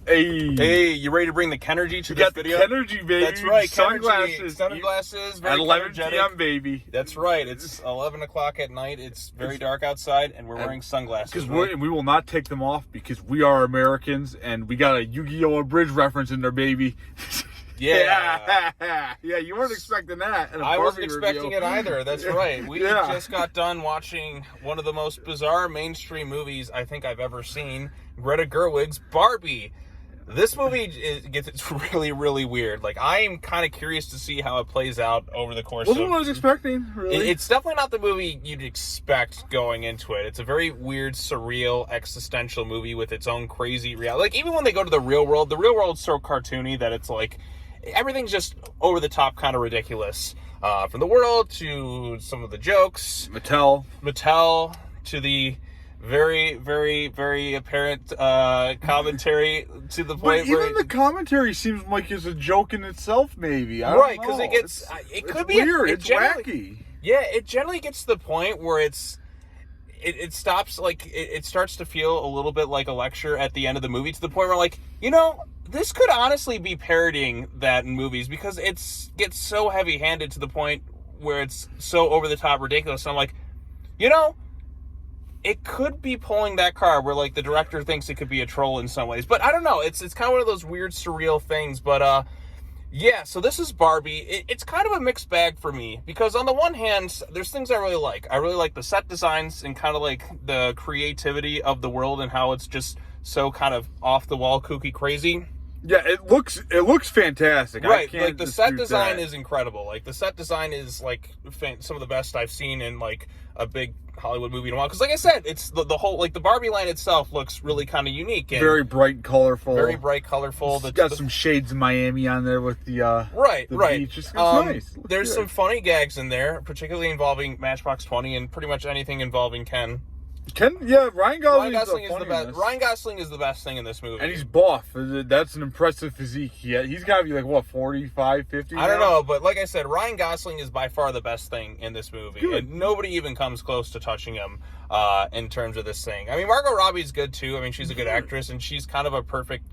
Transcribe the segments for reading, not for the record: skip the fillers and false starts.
Hey, you ready to bring the Kenergy to this video? Kenergy, baby. That's right, Kenergy. Sunglasses, very at 11 energetic. p.m., baby. That's right. It's 11 o'clock at night. It's very dark outside, and we're wearing sunglasses. Because we will not take them off because we are Americans, and we got a Yu-Gi-Oh! Abridged reference in there, baby. Yeah. Yeah, you weren't expecting that. I wasn't expecting it either. That's right. We just got done watching one of the most bizarre mainstream movies I think I've ever seen, Greta Gerwig's Barbie. This movie gets really, really weird. Like, I am kind of curious to see how it plays out over the course Wasn't what I was expecting, really. It's definitely not the movie you'd expect going into it. It's a very weird, surreal, existential movie with its own crazy reality. Like, even when they go to the real world's so cartoony that it's like, everything's just over the top, kind of ridiculous. From the world to some of the jokes. Mattel to the very, very, very apparent commentary to the point where... But even the commentary seems like it's a joke in itself, maybe. I right, don't know. because it could be weird. It's wacky. Yeah, it generally gets to the point where it stops, like, it starts to feel a little bit like a lecture at the end of the movie, to the point where, like, this could honestly be parodying that in movies, because it gets so heavy-handed to the point where it's so over-the-top ridiculous. And I'm like, it could be pulling that card where, like, the director thinks it could be a troll in some ways. But I don't know. It's kind of one of those weird, surreal things. But, yeah, so this is Barbie. It's kind of a mixed bag for me, because on the one hand, there's things I really like. I really like the set designs and kind of like the creativity of the world and how it's just so kind of off-the-wall, kooky, crazy. Yeah, it looks fantastic. Right, like the set design is incredible. Like the set design is like some of the best I've seen in like a big Hollywood movie in a while. Because like I said, it's the whole, like the Barbie Land itself looks really kind of unique and very bright, colorful. It's got some shades of Miami on there with the beach. It's nice. There's some funny gags in there, particularly involving Matchbox 20 and pretty much anything involving Ken. Ryan Gosling is the best. Ryan Gosling is the best thing in this movie. And he's buff. That's an impressive physique. He's got to be like, what, 45, 50? I don't know, but like I said, Ryan Gosling is by far the best thing in this movie. Good. And nobody even comes close to touching him in terms of this thing. I mean, Margot Robbie's good too. I mean, she's a good actress, and she's kind of a perfect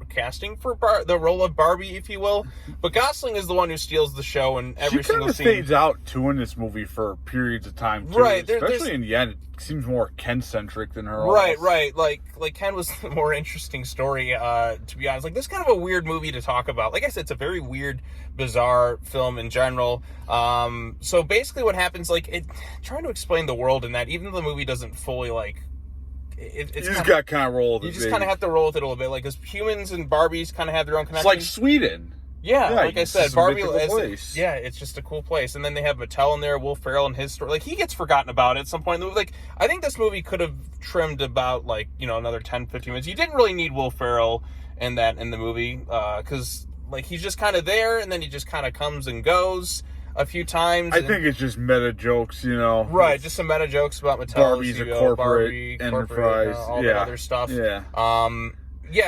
casting for the role of Barbie, if you will. But Gosling is the one who steals the show in every single scene. She kind of fades out too in this movie for periods of time too. Right, especially in the end, it seems more Ken-centric than her. Right. Like Ken was the more interesting story, to be honest. Like, this is kind of a weird movie to talk about. Like I said, it's a very weird, bizarre film in general. So basically, what happens, like, trying to explain the world in that, even though the movie doesn't fully like. You just got kind of roll with it. You just kind of have to roll with it a little bit, like, because humans and Barbies kind of have their own connection. It's like Sweden. Yeah, like I said, Barbie place. It's just a cool place. And then they have Mattel in there, Will Ferrell and his story. Like, he gets forgotten about at some point in the movie. Like, I think this movie could have trimmed about, like, another 10, 15 minutes. You didn't really need Will Ferrell in the movie, because, like, he's just kind of there, and then he just kind of comes and goes a few times. I think it's just meta jokes, Right, just some meta jokes about Mattel. Barbie's a corporate enterprise. All that other stuff. Yeah.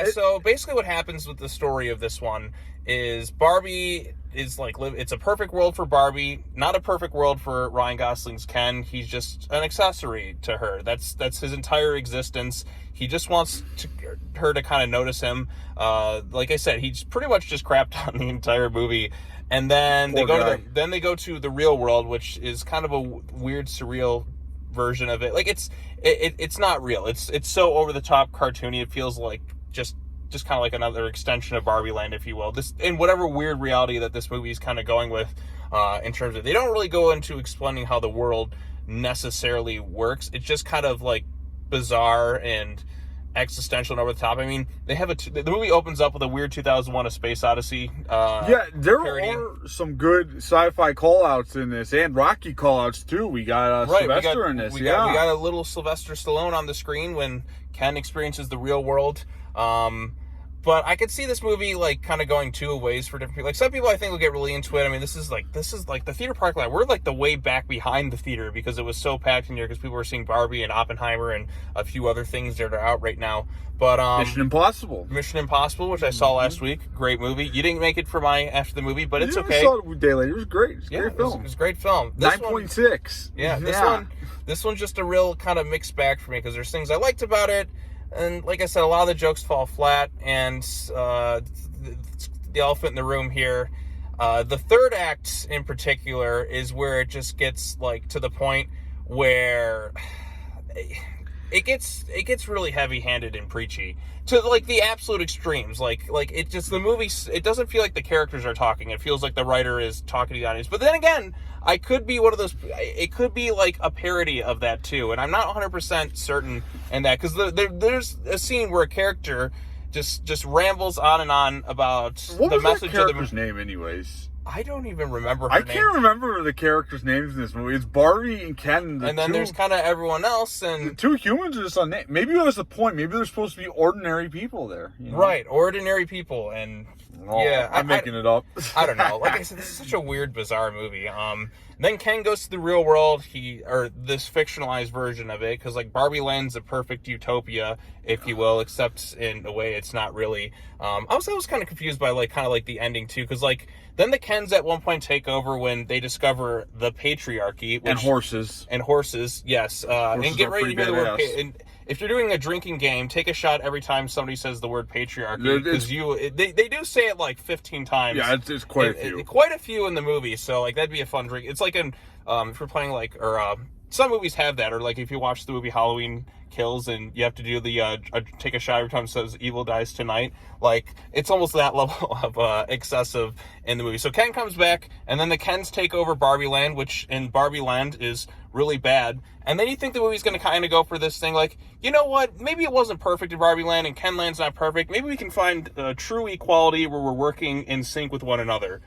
So basically what happens with the story of this one is Barbie is like, it's a perfect world for Barbie, not a perfect world for Ryan Gosling's Ken. He's just an accessory to her. That's his entire existence. He just wants her to kind of notice him. Like I said, he's pretty much just crapped on the entire movie. And then they go to the real world, which is kind of a weird, surreal version of it. Like, it's not real. It's so over the top, cartoony. It feels like just kind of like another extension of Barbie Land, if you will. This, in whatever weird reality that this movie is kind of going with, in terms of, they don't really go into explaining how the world necessarily works. It's just kind of like bizarre and existential and over the top. I mean, they have the movie opens up with a weird 2001: A Space Odyssey. There parody. are some good sci-fi call-outs in this, and Rocky call-outs too. We got Sylvester in this. We got a little Sylvester Stallone on the screen when Ken experiences the real world. But I could see this movie, like, kind of going two ways for different people. Like, some people I think will get really into it. I mean, this is like the theater parking lot. We're like the way back behind the theater because it was so packed in here because people were seeing Barbie and Oppenheimer and a few other things that are out right now. But Mission Impossible, which I saw last week. Great movie. You didn't make it for my after the movie, but it's okay. I saw it a day later. It was great. It's a great film. It was a great film. 9.6. This one's just a real kind of mixed bag for me because there's things I liked about it. And like I said, a lot of the jokes fall flat, and the elephant in the room here. The third act in particular is where it just gets like to the point where it gets really heavy-handed and preachy to like the absolute extremes. Like it just, the movie, it doesn't feel like the characters are talking. It feels like the writer is talking to the audience. But then again, I could be one of those. It could be like a parody of that too, and I'm not 100% certain in that, because there's a scene where a character just rambles on and on about what the was message that character's of the name, anyways? I don't even remember her I name. can't remember the characters' names in this movie. It's Barbie and Ken. And then there's kind of everyone else, and the two humans are just on name. Maybe that was the point. Maybe they're supposed to be ordinary people there. You know? Right, ordinary people, and yeah, I'm making it up. I don't know. Like I said, this is such a weird, bizarre movie. Then Ken goes to the real world. Or this fictionalized version of it, because like Barbie Land's a perfect utopia, if you will, except in a way it's not really. I was kind of confused by the ending too, because like then the Kens at one point take over when they discover the patriarchy, and horses. Yes, Horses and get ready to hear the word. And if you're doing a drinking game, take a shot every time somebody says the word patriarchy, because they do say it like 15 times. Yeah, it's quite a few. Quite a few in the movie, so like that'd be a fun drink. It's like if you're playing some movies have that, or like if you watch the movie Halloween Kills and you have to do the take a shot every time it says evil dies tonight, like it's almost that level of excessive in the movie. So Ken comes back, and then the Kens take over Barbie Land, which in Barbie Land is really bad. And then you think the movie's going to kind of go for this thing like, you know what, maybe it wasn't perfect in Barbie Land and Ken Land's not perfect. Maybe we can find true equality where we're working in sync with one another.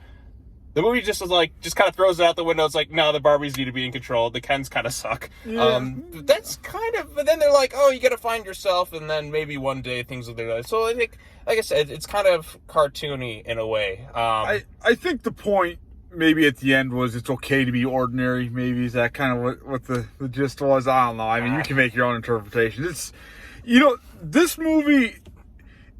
The movie just kind of throws it out the window. It's like, no, the Barbies need to be in control. The Kens kind of suck. Yeah. That's kind of, but then they're like, oh, you got to find yourself, and then maybe one day things will do. So I think, like I said, it's kind of cartoony in a way. I think the point maybe at the end was it's okay to be ordinary. Maybe is that kind of what the gist was? I don't know. I mean, you can make your own interpretation. It's, this movie.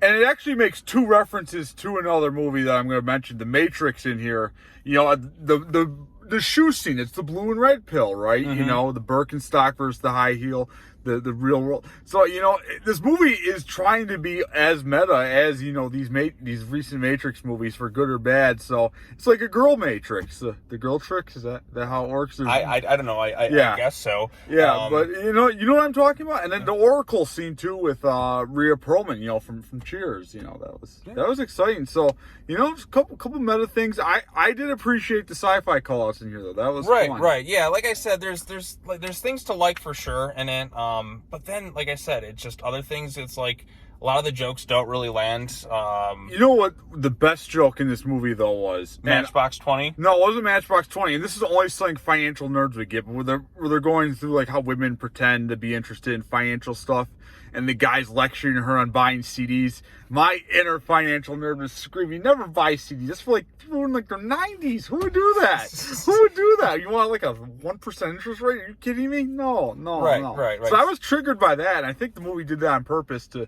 And it actually makes two references to another movie that I'm going to mention, The Matrix, in here. The shoe scene, it's the blue and red pill, right? Mm-hmm. The Birkenstock versus the high heel, the real world. So, this movie is trying to be as meta as, these recent Matrix movies, for good or bad. So it's like a girl Matrix. The girl tricks, is that how it works? I don't know. I guess so. Yeah, but you know what I'm talking about? And then the Oracle scene too with Rhea Perlman, from Cheers, that was exciting. So, just a couple meta things. I did appreciate the sci-fi call-outs in here though. That was fun. Right. Yeah, like I said, there's things to like for sure, and then but then like I said, it's just other things. It's like a lot of the jokes don't really land. You know what the best joke in this movie though was? Matchbox 20? No, it wasn't Matchbox 20. And this is only something financial nerds would get, but where they're going through like how women pretend to be interested in financial stuff, and the guy's lecturing her on buying CDs. My inner financial nerd was screaming, never buy CDs. That's for like people in like their 90s. Who would do that? Who would do that? You want like a 1% interest rate? Are you kidding me? No. Right. So I was triggered by that, and I think the movie did that on purpose to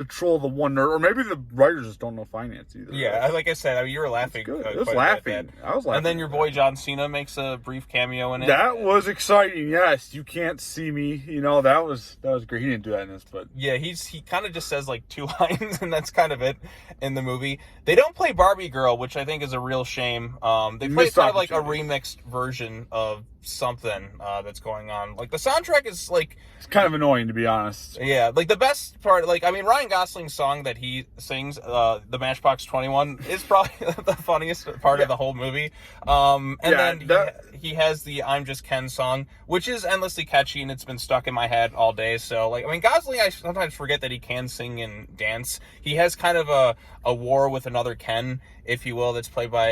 troll the one nerd, or maybe the writers just don't know finance either. Yeah, like I said, you were laughing. Good. I was laughing. And then your boy John Cena makes a brief cameo in it. That was exciting. Yes, you can't see me. That was great. He didn't do that in this, but yeah, he kind of just says like 2 lines, and that's kind of it in the movie. They don't play Barbie Girl, which I think is a real shame. They play kind of like a remixed version of something that's going on. Like the soundtrack is like, it's kind of annoying, to be honest. Yeah, like the best part, Ryan Gosling's song that he sings, the Matchbox 21, is probably the funniest part of the whole movie. He has the I'm Just Ken song, which is endlessly catchy, and it's been stuck in my head all day. So, Gosling, I sometimes forget that he can sing and dance. He has kind of a war with another Ken, if you will, that's played by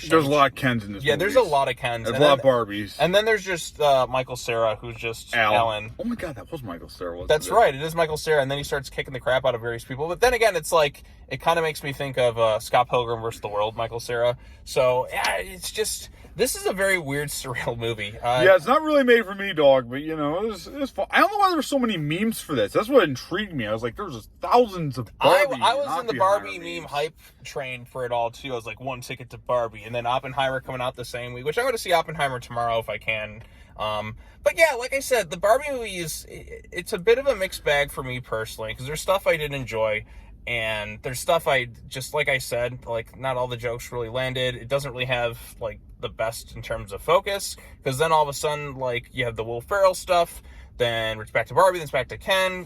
there's a lot of Kens in this movie. Yeah, there's a lot of Kens. There's a lot of Barbies. And then there's just Michael Cera, who's just Alan. Oh my god, that was Michael Cera, wasn't That's right, it is Michael Cera, and then he starts kicking the crap out of various people. But then again, it's like, it kind of makes me think of Scott Pilgrim vs. the World, Michael Cera. So, yeah, it's just, this is a very weird, surreal movie. Yeah, it's not really made for me, dog, but, it was fun. I don't know why there were so many memes for this. That's what intrigued me. I was like, there's just thousands of Barbie. I was in the Barbie meme hype train for it all, too. I was like, one ticket to Barbie, and then Oppenheimer coming out the same week, which I'm going to see Oppenheimer tomorrow if I can. But yeah, like I said, the Barbie movie it's a bit of a mixed bag for me personally, because there's stuff I did enjoy, and there's stuff I just, like I said, like not all the jokes really landed. It doesn't really have like the best in terms of focus, because then all of a sudden, like, you have the Will Ferrell stuff, then it's back to Barbie, then it's back to Ken.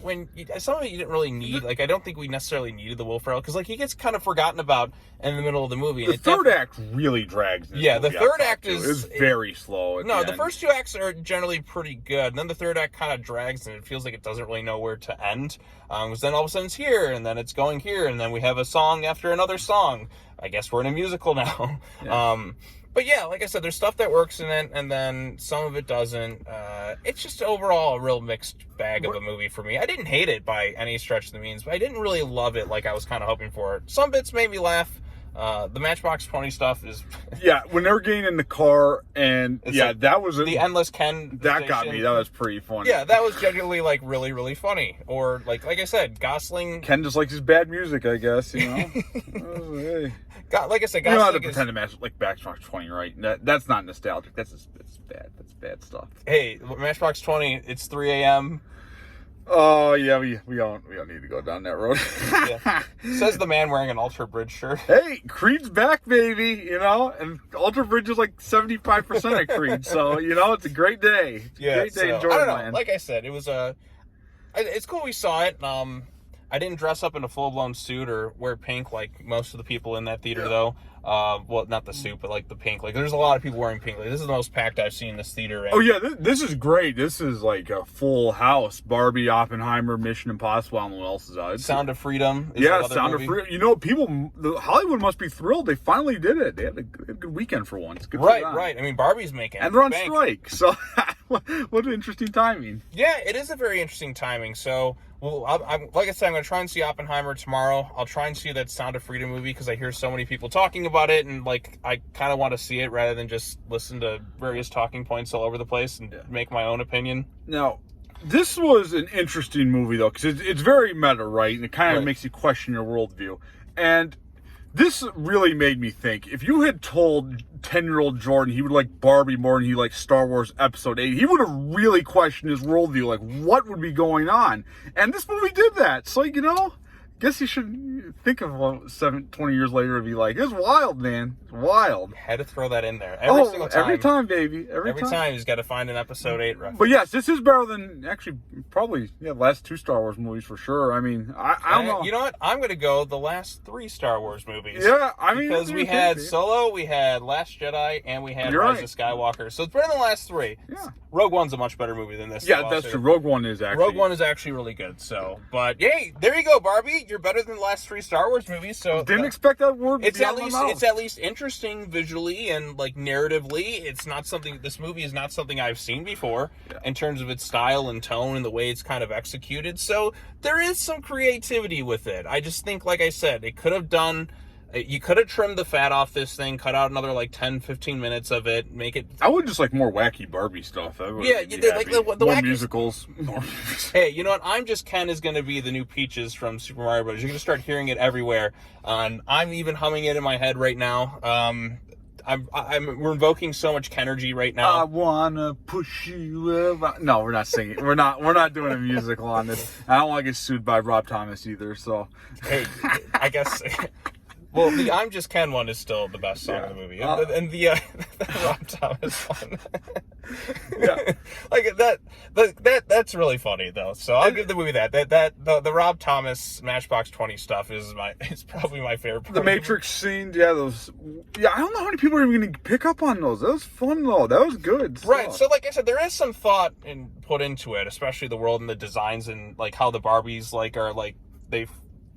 Some of it you didn't really need. Like, I don't think we necessarily needed the Will Ferrell, because like he gets kind of forgotten about in the middle of the movie. The third act really drags. Yeah, the third act is very slow. No, the first two acts are generally pretty good, and then the third act kind of drags, and it feels like it doesn't really know where to end. Because then all of a sudden it's here, and then it's going here, and then we have a song after another song. I guess we're in a musical now. Yeah. But yeah, like I said, there's stuff that works in it, and then some of it doesn't. It's just overall a real mixed bag of a movie for me. I didn't hate it by any stretch of the means, but I didn't really love it like I was kind of hoping for. Some bits made me laugh. The Matchbox 20 stuff is... Yeah, when they were getting in the car, and like, that was... The Endless Ken That got me. That was pretty funny. Yeah, that was genuinely, like, really, really funny. Or, like I said, Gosling... Ken just likes his bad music, I guess, you know? Hey. Like I said, Gosling... You don't have to pretend to match, like, Matchbox 20, right? That's not nostalgic. That's bad. That's bad stuff. Hey, Matchbox 20, it's 3 a.m., Oh yeah, we don't need to go down that road. Yeah. Says the man wearing an Alter Bridge shirt. Hey, Creed's back, baby. You know, and Alter Bridge is like 75% of Creed, so you know it's a great day. Great day in Jordan. I don't know. Like I said, it was it's cool we saw it. I didn't dress up in a full blown suit or wear pink like most of the people in that theater though. Well, not the suit, but like the pink. Like, there's a lot of people wearing pink. Like, this is the most packed I've seen this theater. Oh yeah, this is great. This is like a full house. Barbie, Oppenheimer, Mission Impossible. I don't know what else is out. Sound of Freedom. Yeah, Sound of Freedom. You know, Hollywood must be thrilled. They finally did it. They had a good weekend for once. Good right. I mean, Barbie's making and they're on strike. So, what an interesting timing. Yeah, it is a very interesting timing. So. Well, like I said, I'm going to try and see Oppenheimer tomorrow. I'll try and see that Sound of Freedom movie because I hear so many people talking about it, and like I kind of want to see it rather than just listen to various talking points all over the place and make my own opinion. Now, this was an interesting movie though because it's very meta, right? And it kind of makes you question your worldview. And this really made me think. If you had told 10-year-old Jordan he would like Barbie more than he liked Star Wars Episode 8, he would have really questioned his worldview, like what would be going on. And this movie did that. So, you know, guess you should think of 20 years later and be like, it's wild, man. It's wild. You had to throw that in there. Every single time. Every time, baby. Every time he's got to find an Episode 8 reference. But yes, this is better than, actually, probably, the last 2 Star Wars movies for sure. I mean, I don't know. You know what? I'm going to go the last 3 Star Wars movies. Yeah, I mean. Because we had Solo, we had Last Jedi, and we had Rise of Skywalker. So it's better than the last 3. Yeah. Rogue One's a much better movie than this. Yeah, that's true. Rogue One is actually really good. So, but yay, there you go, Barbie. You're better than the last 3 Star Wars movies. So didn't expect that word. It's at least interesting visually and like narratively. It's not something. This movie is not something I've seen before in terms of its style and tone and the way it's kind of executed. So there is some creativity with it. I just think, like I said, it could have done. You could have trimmed the fat off this thing, cut out another like 10, 15 minutes of it, make it... I would just like more wacky Barbie stuff. Yeah, like the more wacky... musicals. Hey, you know what? I'm Just Ken is going to be the new Peaches from Super Mario Bros. You're going to start hearing it everywhere. I'm even humming it in my head right now. We're invoking so much Kenergy right now. I wanna push you over. No, we're not singing. We're not doing a musical on this. I don't want to get sued by Rob Thomas either. So, hey, I guess... Well, the I'm Just Ken one is still the best song in the movie. And the Rob Thomas one. Like that's really funny though. So I'll give the movie that. The Rob Thomas Matchbox 20 stuff is probably my favorite part. The Matrix scenes, those. Yeah, I don't know how many people are even going to pick up on those. That was fun though. That was good. Right. So like I said, there is some thought put into it, especially the world and the designs and like how the Barbies like are like they've.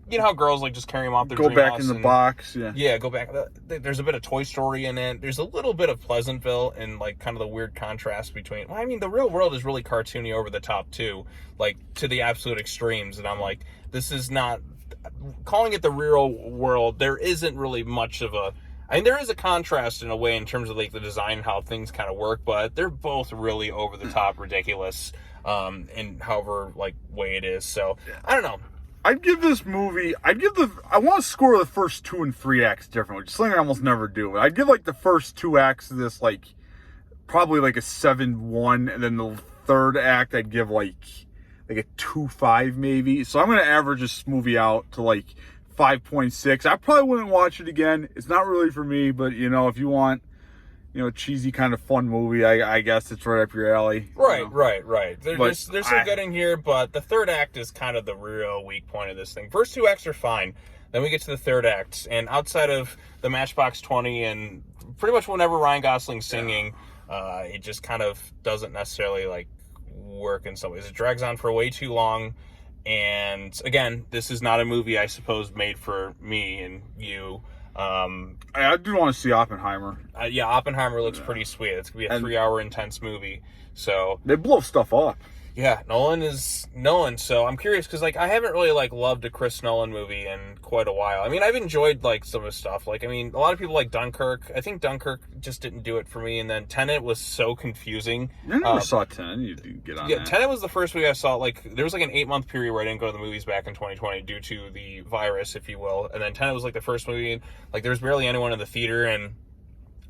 You know how girls like just carry them off their go back in the box, yeah, go back. There's a bit of Toy Story in it. There's a little bit of Pleasantville and like kind of the weird contrast between. Well, I mean, the real world is really cartoony over the top too, like to the absolute extremes. And I'm like, this is not calling it the real world. There isn't really much of a. I mean, there is a contrast in a way in terms of like the design and how things kind of work, but they're both really over the top, ridiculous, in however like way it is. So I don't know. I'd give this movie, I want to score the first 2 and 3 acts different, which is something I almost never do. I'd give like the first 2 acts of this like probably like a 7.1, and then the third act I'd give like a 2.5 maybe. So I'm gonna average this movie out to like 5.6. I probably wouldn't watch it again. It's not really for me, but if you want, a cheesy kind of fun movie, I guess it's right up your alley. Right. There's some good in here, but the third act is kind of the real weak point of this thing. First two acts are fine. Then we get to the third act, and outside of the Matchbox 20 and pretty much whenever Ryan Gosling's singing, it just kind of doesn't necessarily like work in some ways. It drags on for way too long. And again, this is not a movie, I suppose, made for me and you. I do want to see Oppenheimer. Yeah, Oppenheimer looks pretty sweet. It's going to be a 3-hour intense movie. So they blow stuff up. Yeah, Nolan is Nolan. So I'm curious because I haven't really loved a Chris Nolan movie in quite a while. I mean, I've enjoyed some of his stuff. A lot of people like Dunkirk. I think Dunkirk just didn't do it for me. And then Tenet was so confusing. I never saw Tenet. You didn't get on that. Tenet was the first movie I saw. There was an 8-month period where I didn't go to the movies back in 2020 due to the virus, if you will. And then Tenet was the first movie. There was barely anyone in the theater, and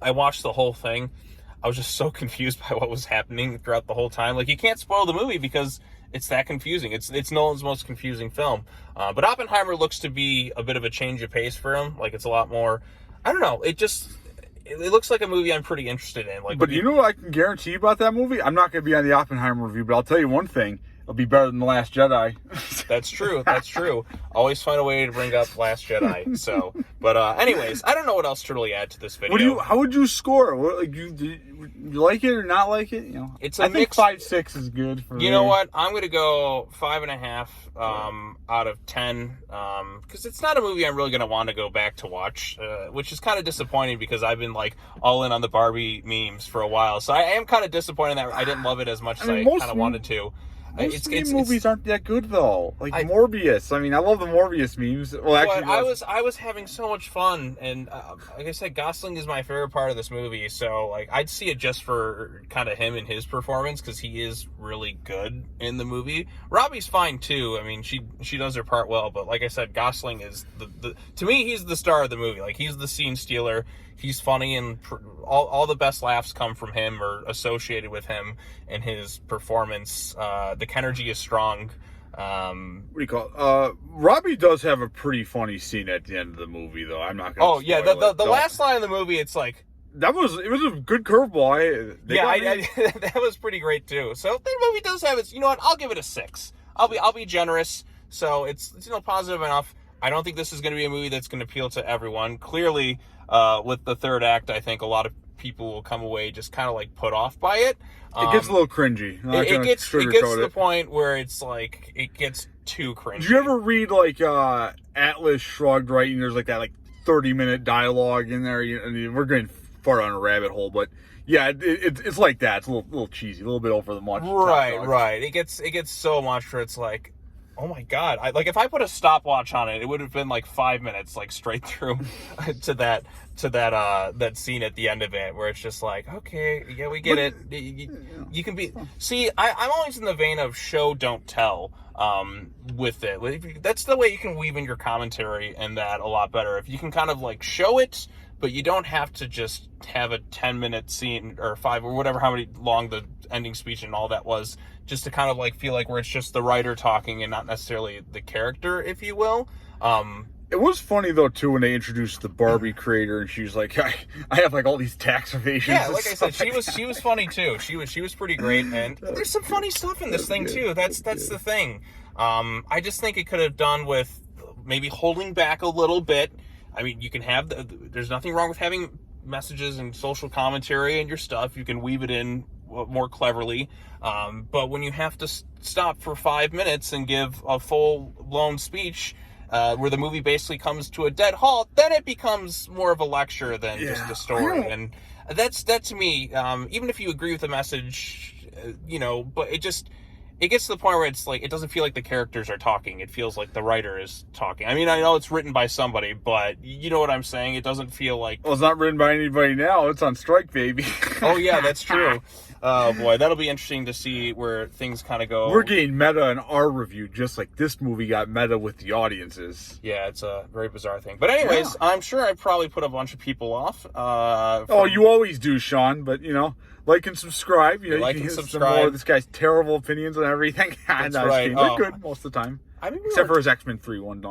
I watched the whole thing. I was just so confused by what was happening throughout the whole time. You can't spoil the movie because it's that confusing. It's Nolan's most confusing film. But Oppenheimer looks to be a bit of a change of pace for him. It's a lot more, I don't know, it looks like a movie I'm pretty interested in. But you know what I can guarantee you about that movie? I'm not going to be on the Oppenheimer review, but I'll tell you one thing. It'll be better than The Last Jedi. That's true. Always find a way to bring up Last Jedi. So, but anyways, I don't know what else to really add to this video. How would you score? You like it or not like it? It's I think 5.6 is good for me. You know what? I'm gonna go 5.5 out of 10 because it's not a movie I'm really gonna want to go back to watch, which is kind of disappointing because I've been all in on the Barbie memes for a while. So I am kind of disappointed that I didn't love it as much as I kind of wanted to. Most movies aren't that good though. Morbius. I love the Morbius memes. Well, actually, I was having so much fun, and like I said, Gosling is my favorite part of this movie. So I'd see it just for kind of him and his performance because he is really good in the movie. Robbie's fine too. She does her part well, but like I said, Gosling is the to me he's the star of the movie. He's the scene stealer. He's funny, and all the best laughs come from him or associated with him and his performance. The Kenergy is strong. What do you call it? Robbie does have a pretty funny scene at the end of the movie, though. I'm not going to spoil it. The last line of the movie, it's it was a good curveball. That was pretty great too. So the movie does have its. You know what? I'll give it a 6. I'll be generous. So it's positive enough. I don't think this is going to be a movie that's going to appeal to everyone. Clearly, with the third act, I think a lot of people will come away just kind of put off by it. It gets a little cringy. It gets to the point where it's it gets too cringy. Did you ever read Atlas Shrugged, right? And there's that 30-minute dialogue in there. We're going far down a rabbit hole, but yeah, it's like that. It's a little cheesy, a little bit over the much. Right. It gets so much where it's oh my god! If I put a stopwatch on it, it would have been 5 minutes, straight through to that scene at the end of it, where it's just okay, yeah, we get it. You can be. See, I'm always in the vein of show don't tell. With it, that's the way you can weave in your commentary and that a lot better. If you can kind of show it, but you don't have to just have a 10-minute scene or 5 or whatever, how many long the ending speech and all that was, just to kind of feel where it's just the writer talking and not necessarily the character, if you will. It was funny though too when they introduced the Barbie creator and she was I have all these tax evasions. Yeah, like I said, she was funny too. She was pretty great, and there's some funny stuff in this thing too. That's the thing. I just think it could have done with maybe holding back a little bit. You can have there's nothing wrong with having messages and social commentary and your stuff. You can weave it in more cleverly. But when you have to stop for 5 minutes and give a full-blown speech where the movie basically comes to a dead halt, then it becomes more of a lecture than just a story. And that to me, even if you agree with the message, but it gets to the point where it's it doesn't feel like the characters are talking. It feels like the writer is talking. I know it's written by somebody, but you know what I'm saying? It doesn't feel like... Well, it's not written by anybody now. It's on strike, baby. Oh, yeah, that's true. Oh boy, that'll be interesting to see where things kind of go. We're getting meta in our review, just like this movie got meta with the audiences. Yeah, it's a very bizarre thing. But anyways, I'm sure I probably put a bunch of people off. You always do, Sean. But like and subscribe. You like can and hear subscribe. Some more of this guy's terrible opinions on everything. That's right. They're good most of the time, except for his X-Men 3 one.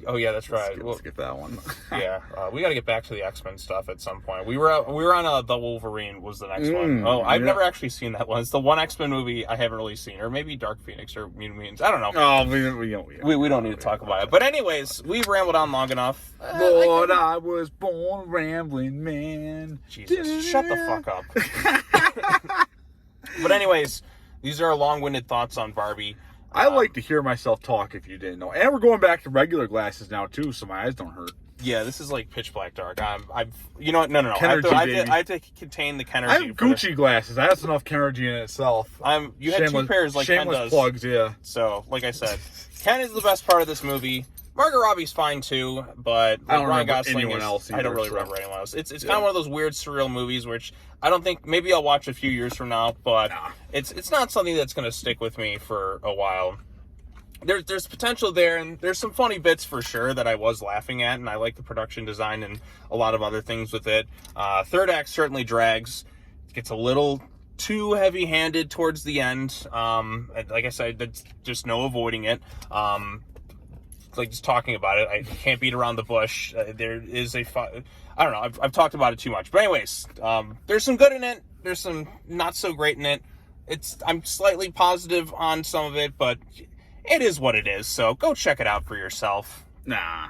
Oh yeah, that's right. Let's get that one. Yeah, we got to get back to the X-Men stuff at some point. We were on the Wolverine was the next one. Oh, I've never actually seen that one. It's the one X-Men movie I haven't really seen, or maybe Dark Phoenix or Mutant Mutants. I don't know. Oh, we don't need to talk about it. But anyways, we've rambled on long enough. Lord, I was born a rambling man. Jesus, shut the fuck up. But anyways, these are our long-winded thoughts on Barbie. I like to hear myself talk if you didn't know. And we're going back to regular glasses now, too, so my eyes don't hurt. Yeah, this is like pitch black dark. You know what? No. Kenergy, I have to contain the Kenergy. I have Gucci glasses. That's enough Kenergy in itself. You had two pairs like Ken does. Plugs, yeah. So, like I said, Ken is the best part of this movie. Margot Robbie's fine too, but I don't Ryan remember Gosling anyone else either, I don't really remember anyone else. It's kind of one of those weird surreal movies, which I don't think maybe I'll watch a few years from now, but it's not something that's going to stick with me for a while. There's potential there, and there's some funny bits for sure that I was laughing at, and I like the production design and a lot of other things with it. Third act certainly drags. It gets a little too heavy-handed towards the end. Like I said, there's just no avoiding it. Like just talking about it, I can't beat around the bush. There is I don't know. I've talked about it too much, but anyways, there's some good in it. There's some not so great in it. I'm slightly positive on some of it, but it is what it is. So go check it out for yourself. Nah.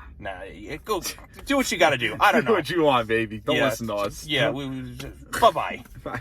Go do what you got to do. I don't know. Do what you want, baby. Don't listen to us. Yeah. Bye-bye. Bye.